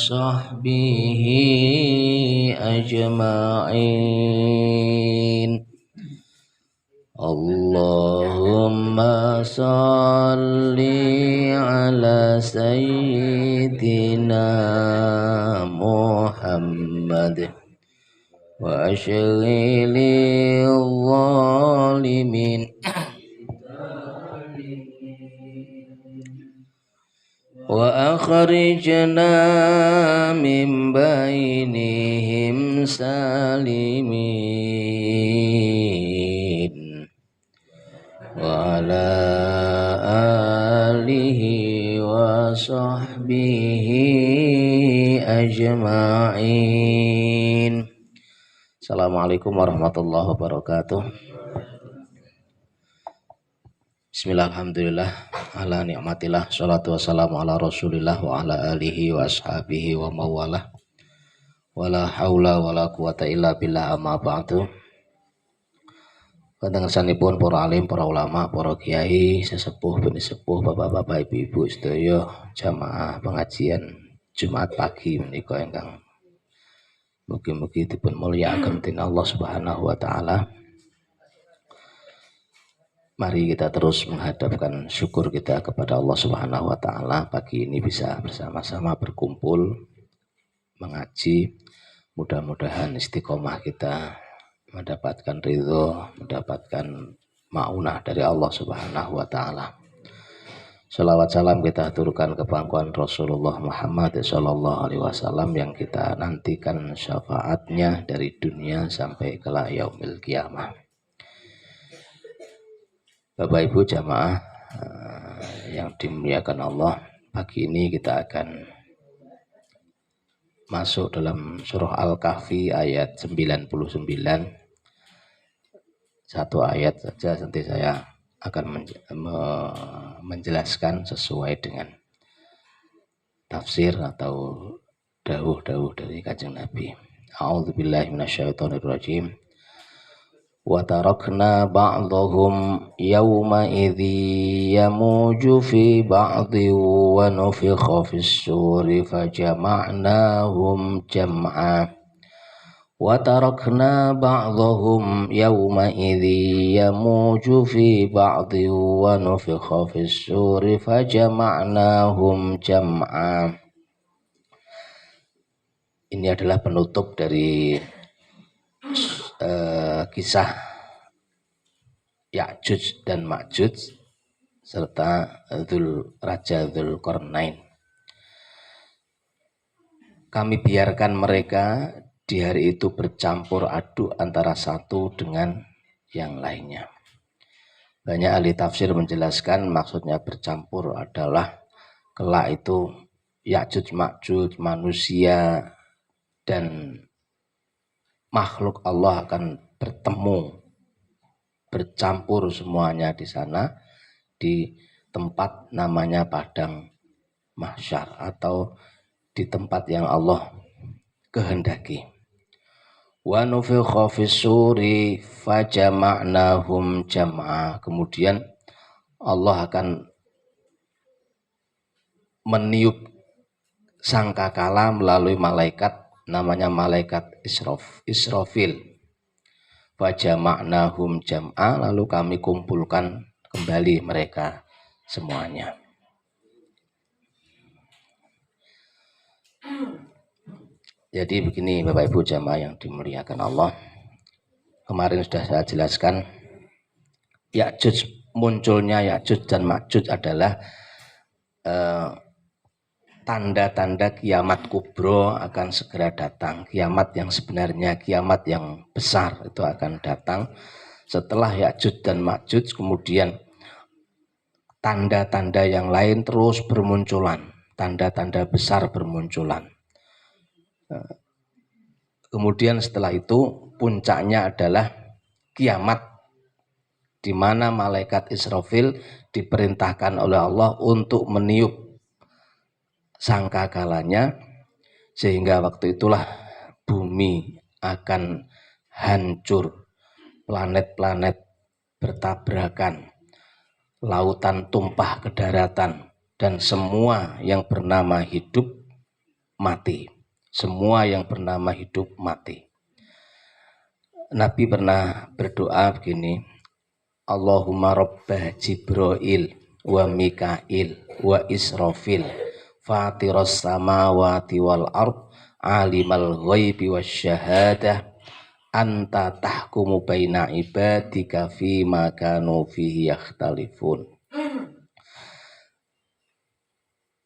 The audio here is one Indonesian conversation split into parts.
وصحبه أجمعين. اللهم صل على سيدنا محمد وأشغل الظالمين وأخرجنا من بينهم سالمين وعلى آله وصحبه أجمعين. Assalamualaikum warahmatullahi wabarakatuh. Bismillah, alhamdulillah, ala ni'matillah, salatu wassalamu ala rasulillah wa ala alihi wa ashabihi wa mawalah, wa la hawla wa la quwata illa billah, amma ba'du. Kadangsanipun para alim, para ulama, para kiai, sesepuh, bini sepuh, bapak-bapak, ibu-ibu, sedaya jamaah pengajian Jumat pagi menika ingkang mugi-mugi dipun mulyakaken dening Allah Subhanahu wa taala. Mari kita terus menghadapkan syukur kita kepada Allah Subhanahu wa taala, pagi ini bisa bersama-sama berkumpul mengaji. Mudah-mudahan istiqomah kita mendapatkan ridho, mendapatkan maunah dari Allah Subhanahu wa taala. Salawat salam kita aturkan ke pangkuan Rasulullah Muhammad sallallahu alaihi wasallam yang kita nantikan syafaatnya dari dunia sampai ke yaumil kiamah. Bapak Ibu jamaah yang dimuliakan Allah, pagi ini kita akan masuk dalam surah Al-Kahfi ayat 99. Satu ayat saja nanti saya akan menjelaskan sesuai dengan tafsir atau dawuh-dawuh dari Kanjeng Nabi. A'udzubillahi minasyaitonirrajim. Wa tarakna ba'dahum yawma idzi yamuju fi ba'dhi wa nufikha fis suri fajama'nahum jam'a. Wa tarakna ba'dahum yawma idzi yamuju fi ba'dhi wa nufikha fis suri fajama'nahum jam'a. Ini adalah penutup dari kisah Ya'juj dan Ma'juj serta Raja Dzulqarnain. Kami biarkan mereka di hari itu bercampur aduk antara satu dengan yang lainnya. Banyak ahli tafsir menjelaskan maksudnya bercampur adalah kelak itu Ya'juj Ma'juj, manusia dan makhluk Allah akan bertemu, bercampur semuanya di sana, di tempat namanya Padang Mahsyar atau di tempat yang Allah kehendaki. Wa nufikha fis suri fajama'nahum jam'a. Kemudian Allah akan meniup sangkakala melalui malaikat namanya malaikat Israfil. Fajama'nahum jam'a, lalu kami kumpulkan kembali mereka semuanya. Jadi begini Bapak Ibu jamaah yang dimuliakan Allah. Kemarin sudah saya jelaskan Ya'juj, munculnya Ya'juj dan Ma'juj adalah tanda-tanda kiamat kubro akan segera datang. Kiamat yang sebenarnya, kiamat yang besar itu akan datang setelah Ya'juj dan Ma'juj. Kemudian tanda-tanda yang lain terus bermunculan, tanda-tanda besar bermunculan. Kemudian setelah itu puncaknya adalah kiamat, di mana malaikat Israfil diperintahkan oleh Allah untuk meniup sangkakalanya, sehingga waktu itulah bumi akan hancur, planet-planet bertabrakan, lautan tumpah ke daratan, dan semua yang bernama hidup mati. Semua yang bernama hidup mati. Nabi pernah berdoa begini, Allahumma rabbah Jibril wa Mikail wa Israfil fatiras samawati wal ard alimal ghaibi wasyahadah anta tahkumu baina ibadika fima kanu fihi yakhtalifun.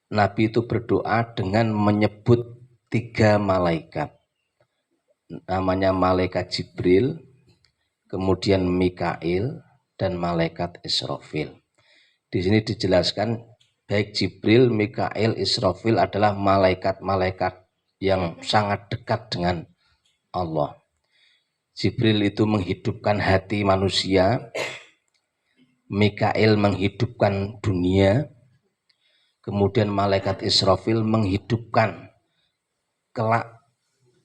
Nabi itu berdoa dengan menyebut 3 malaikat. Namanya malaikat Jibril, kemudian Mikail, dan malaikat Israfil. Di sini dijelaskan baik Jibril, Mikail, Israfil adalah malaikat-malaikat yang sangat dekat dengan Allah. Jibril itu menghidupkan hati manusia, Mikail menghidupkan dunia, kemudian malaikat Israfil menghidupkan kelak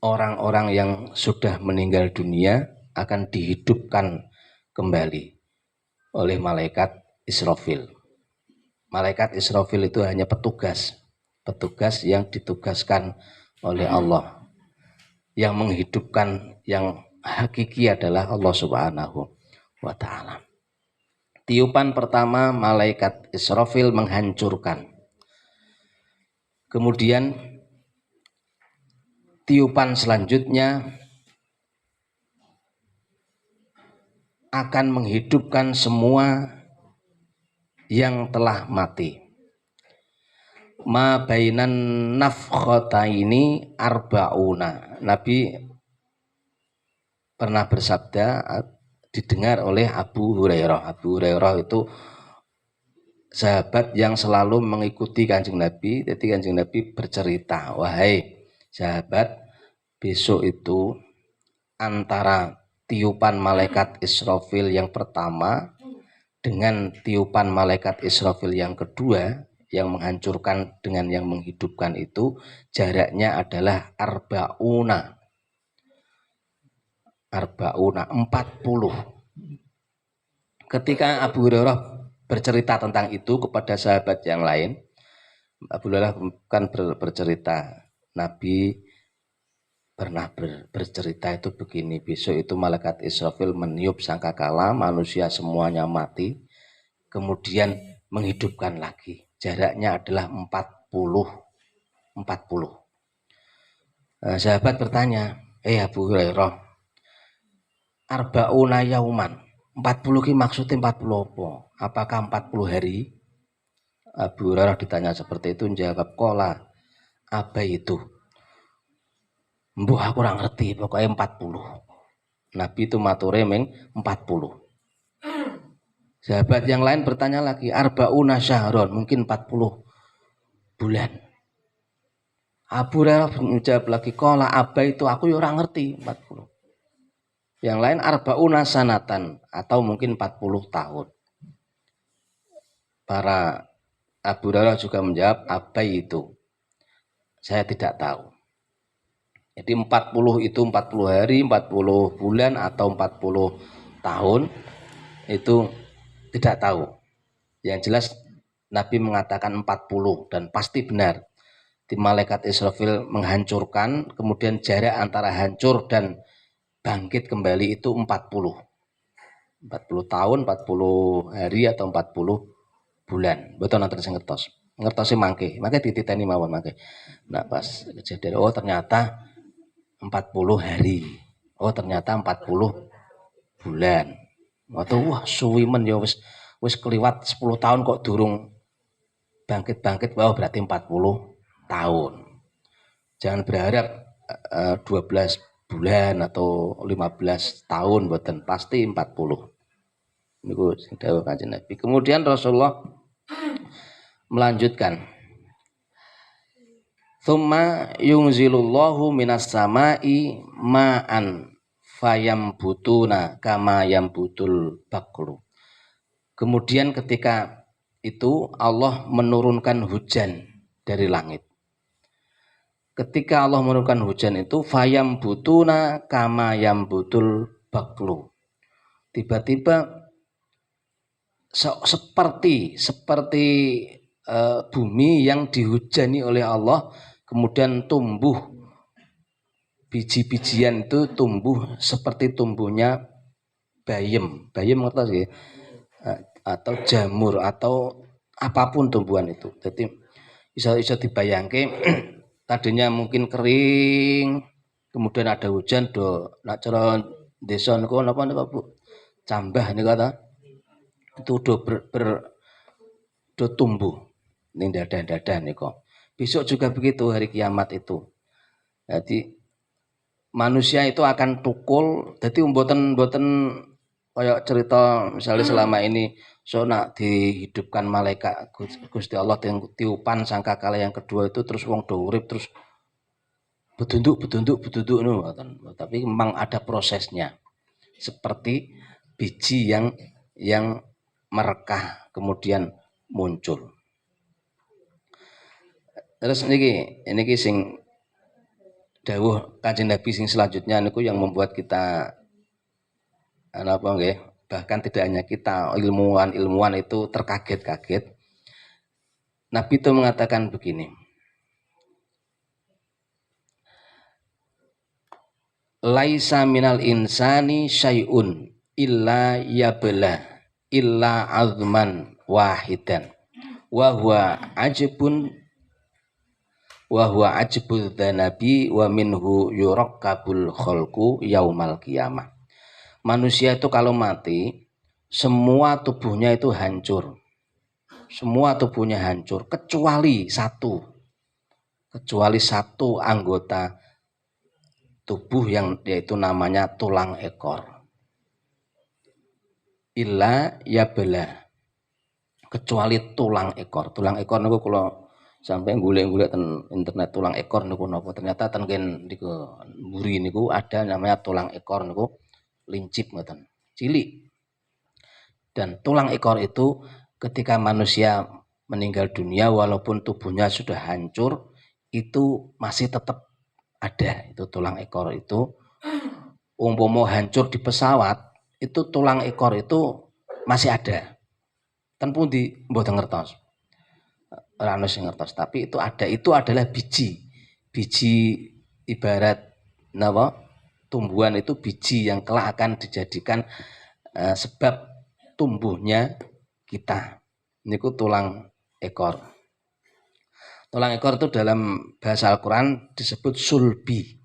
orang-orang yang sudah meninggal dunia akan dihidupkan kembali oleh malaikat Israfil. Malaikat Israfil itu hanya petugas yang ditugaskan oleh Allah. Yang menghidupkan yang hakiki adalah Allah Subhanahu wa ta'ala. Tiupan pertama malaikat Israfil menghancurkan. Kemudian tiupan selanjutnya akan menghidupkan semua yang telah mati. Ma bainan nafkhataini arba'una. Nabi pernah bersabda, didengar oleh Abu Hurairah. Abu Hurairah itu sahabat yang selalu mengikuti Kanjeng Nabi. Jadi Kanjeng Nabi bercerita, wahai sahabat, besok itu antara tiupan malaikat Israfil yang pertama dengan tiupan malaikat Israfil yang kedua yang menghancurkan dengan yang menghidupkan itu jaraknya adalah arba'una 40. Ketika Abu Hurairah bercerita tentang itu kepada sahabat yang lain, Abu Hurairah kan bercerita, Nabi pernah bercerita itu begini, besok itu malaikat Israfil meniup sangkakala, manusia semuanya mati, kemudian menghidupkan lagi. Jaraknya adalah 40. Sahabat bertanya, Abu Hurairah, arba'una yauman, 40 ki maksudnya 40 apa? Apakah 40 hari? Abu Hurairah ditanya seperti itu, menjawab, kola, apa itu? Mbuh aku kurang ngerti, pokoknya 40. Nabi itu mature meng 40. Sahabat yang lain bertanya lagi, arba'una syahron, mungkin 40 bulan. Abu Hurairah menjawab lagi, kola apa itu, aku ya orang ngerti 40. Yang lain arba'una sanatan, atau mungkin 40 tahun. Para Abu Hurairah juga menjawab, apa itu, saya tidak tahu. Jadi 40 itu 40 hari, 40 bulan, atau 40 tahun, itu tidak tahu. Yang jelas Nabi mengatakan 40 dan pasti benar. Di malaikat Israfil menghancurkan, kemudian jarak antara hancur dan bangkit kembali itu 40. 40 tahun, 40 hari, atau 40 bulan. Betul nanti saya ngertos. Ngertosnya mangke dititeni mawon mangke. Nah pas kejadian, oh ternyata 40 hari. Oh ternyata 40 bulan. Waktu wah suwimen ya wis keliwat 10 tahun kok durung bangkit-bangkit, wah berarti 40 tahun. Jangan berharap 12 bulan atau 15 tahun, mboten, pasti 40. Niku sing dawuh Kanjeng Nabi. Kemudian Rasulullah melanjutkan, Tsumma yunzilullahu minas samai ma'an fayambutuna kama yambutul baqlu. Kemudian ketika itu Allah menurunkan hujan dari langit. Ketika Allah menurunkan hujan itu fayambutuna kama yambutul baqlu. Tiba-tiba seperti bumi yang dihujani oleh Allah kemudian tumbuh biji-bijian itu tumbuh seperti tumbuhnya bayem ngertos ya, atau jamur atau apapun tumbuhan itu. Jadi bisa dibayangke tadinya mungkin kering, kemudian ada hujan nak cara desa niku napa Bu? Cambah niku kata itu do tumbuh ning dadah-dadah niku. Besok juga begitu hari kiamat itu. Jadi manusia itu akan tukul, jadi mboten kayak cerita misalnya selama ini so nak dihidupkan malaikat Gusti Allah yang tiupan sangkakala yang kedua itu terus wong do urip terus bedunduk no, tapi memang ada prosesnya seperti biji yang merekah kemudian muncul. Terus niki sing dawuh Kanjeng Nabi sing selanjutnya niku yang membuat kita apa nggih, bahkan tidak hanya kita ilmuwan itu terkaget-kaget. Nabi itu mengatakan begini. Laisa minal insani syai'un illa yabla illa azman wahidan wa huwa ajbul dzanabi wa minhu yurakkabul khalqu yaumal qiyamah. Manusia itu kalau mati semua tubuhnya itu hancur. Semua tubuhnya hancur kecuali satu anggota tubuh yang yaitu namanya tulang ekor. Illa yabla, kecuali tulang ekor. Tulang ekor niku kula sampai golek-golek ten internet tulang ekor niku napa ternyata ten niku mburi niku ada namanya tulang ekor niku lincip ngoten, cilik. Dan tulang ekor itu ketika manusia meninggal dunia walaupun tubuhnya sudah hancur itu masih tetap ada, itu tulang ekor itu. Umpama hancur di pesawat itu tulang ekor itu masih ada. Ten pundi mboten ngertos. Ora ono sing ngertos, tapi itu ada. Itu adalah biji ibarat napa? Tumbuhan itu biji yang kelak akan dijadikan sebab tumbuhnya kita. Niku tulang ekor. Tulang ekor itu dalam bahasa Al-Quran disebut sulbi.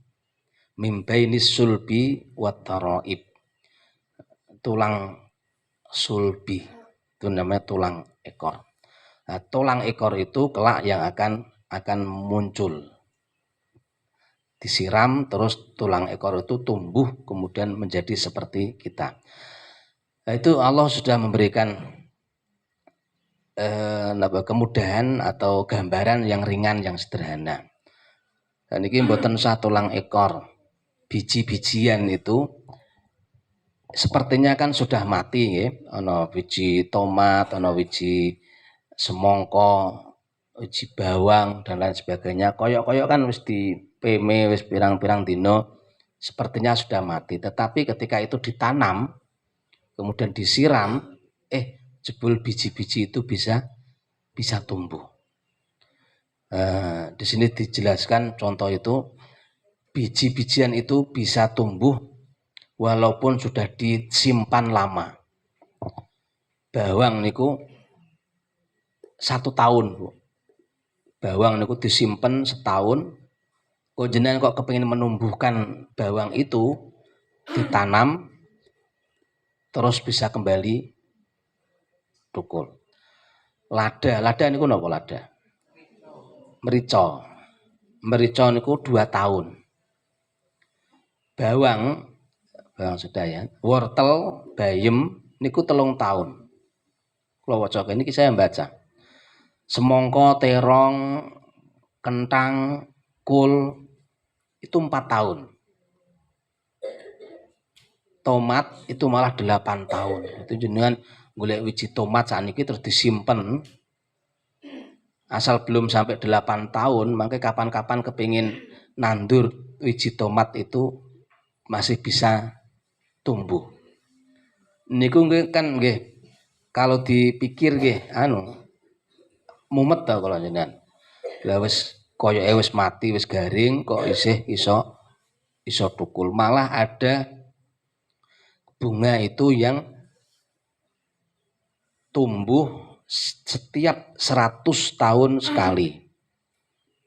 Mimbainis sulbi wat taraib. Tulang sulbi itu namanya tulang ekor. Nah, tulang ekor itu kelak yang akan muncul. Disiram terus tulang ekor itu tumbuh kemudian menjadi seperti kita. Nah, itu Allah sudah memberikan kemudahan atau gambaran yang ringan yang sederhana. Dan ini mboten sah tulang ekor. Biji-bijian itu sepertinya kan sudah mati ya. Ana biji tomat, ana biji semongko, biji bawang dan lain sebagainya. Koyok-koyok kan wis dipeme wis pirang-pirang dino sepertinya sudah mati. Tetapi ketika itu ditanam kemudian disiram, jebul biji-biji itu bisa tumbuh. Di sini dijelaskan contoh itu biji-bijian itu bisa tumbuh walaupun sudah disimpan lama. Bawang niku 1 tahun, Bu. Bawang niku disimpan setahun. Kok jenengan kok kepengin menumbuhkan bawang itu ditanam terus bisa kembali tukul. Lada niku napa lada? Merica niku 2 tahun. Bawang sudah ya. Wortel, bayem niku 3 tahun. Kula waca niki saya baca. Semongko, terong, kentang, kul itu 4 tahun. Tomat itu malah 8 tahun. Itu jenengan golek wiji tomat sakniki terus disimpen. Asal belum sampai 8 tahun, makanya kapan-kapan kepingin nandur wiji tomat itu masih bisa tumbuh. Niku nggih kan nggih kalau dipikir nggih mumet ta kalau jenengan. Lah wis koyoke wis mati, wis garing kok isih iso tukul. Malah ada bunga itu yang tumbuh setiap 100 tahun sekali.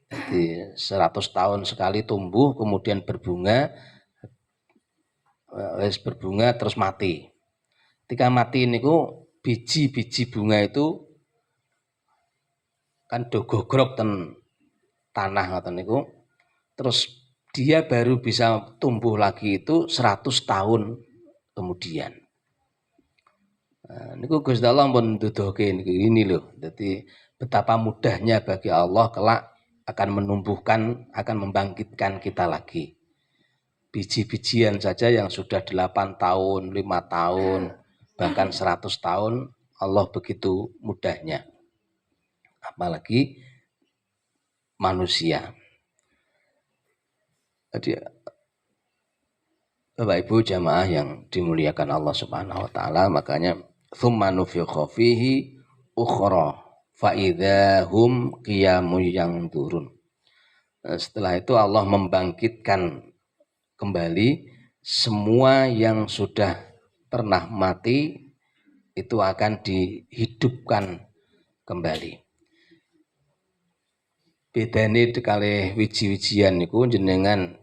Jadi 100 tahun sekali tumbuh, kemudian berbunga, berbunga terus mati. Ketika mati niku biji-biji bunga itu kan do gogrok ten tanah ngoten niku. Terus dia baru bisa tumbuh lagi itu 100 tahun kemudian. Nah, niku Gusti Allah pun nduduhke ini loh. Jadi betapa mudahnya bagi Allah kelak akan menumbuhkan, akan membangkitkan kita lagi. Biji-bijian saja yang sudah 8 tahun, 5 tahun, bahkan 100 tahun, Allah begitu mudahnya. Apalagi manusia. Jadi Bapak Ibu jamaah yang dimuliakan Allah Subhanahu wa taala, makanya tsumma nufikha fihi ukhra fa idzahum qiyamun yanzurun. Setelah itu Allah membangkitkan kembali semua yang sudah pernah mati itu akan dihidupkan kembali. Bedane kalih wiji-wijian niku jenengan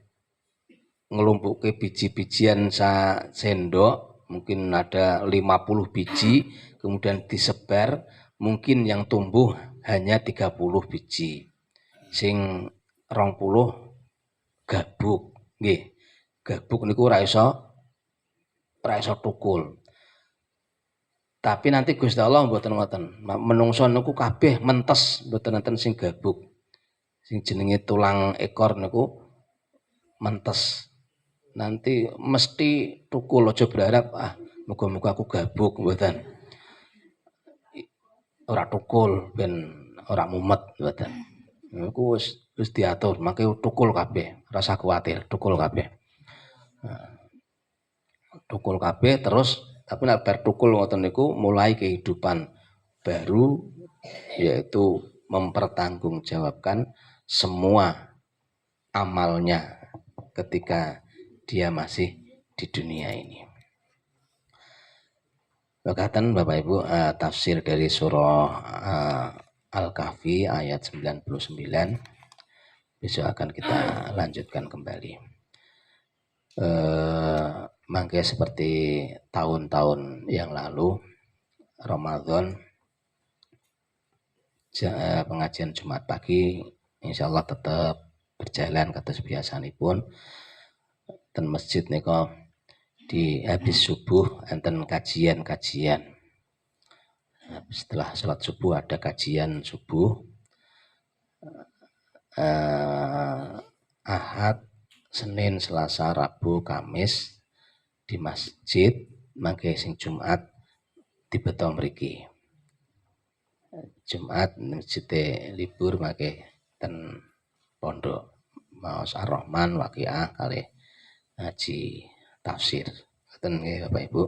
ngelumpuke biji-bijian sa sendok, mungkin ada 50 biji, kemudian disebar, mungkin yang tumbuh hanya 30 biji. Sing 20 gabuk, nggih. Gabuk niku ora iso tukul. Tapi nanti Gusti Allah mboten ngoten. Menungso niku kabeh mentes, mboten enten sing gabuk. Sing jenenge tulang ekor niku mentes. Nanti mesti tukul, aja berharap muga-muga aku gabuk, mboten. Ora tukul ben ora mumet, mboten. Niku wis diatur, mangke tukul kabeh, ora usah kuwatir, tukul kabeh. Tukul kabeh terus, tapi nek bar tukul ngoten niku mulai kehidupan baru, yaitu mempertanggungjawabkan semua amalnya ketika dia masih di dunia ini. Berkatan Bapak Ibu, tafsir dari surah Al-Kahfi ayat 99 besok akan kita lanjutkan kembali. Mangke seperti tahun-tahun yang lalu Ramadan pengajian Jumat pagi insyaallah tetap berjalan kados biasanipun ten masjid nika di habis subuh enten kajian-kajian. Setelah sholat subuh ada kajian subuh. Ahad, Senin, Selasa, Rabu, Kamis di masjid, mangke sing Jumat dibeto mriki. Jumat masjid libur mangke ten pondok Maos Ar-Rahman Waqiah kalih ngaji tafsir. Ngoten nggih Bapak Ibu.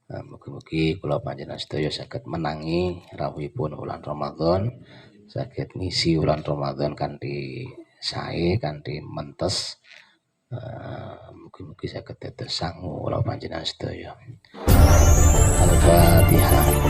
Mugi-mugi kula panjenengan sedaya saged menangi rawuhipun wulan Ramadan, saged ngisi wulan Ramadan kanthi sae, kanthi mentes. Mugi-mugi saged dados sangu kula panjenengan sedaya. Al-Fatihah.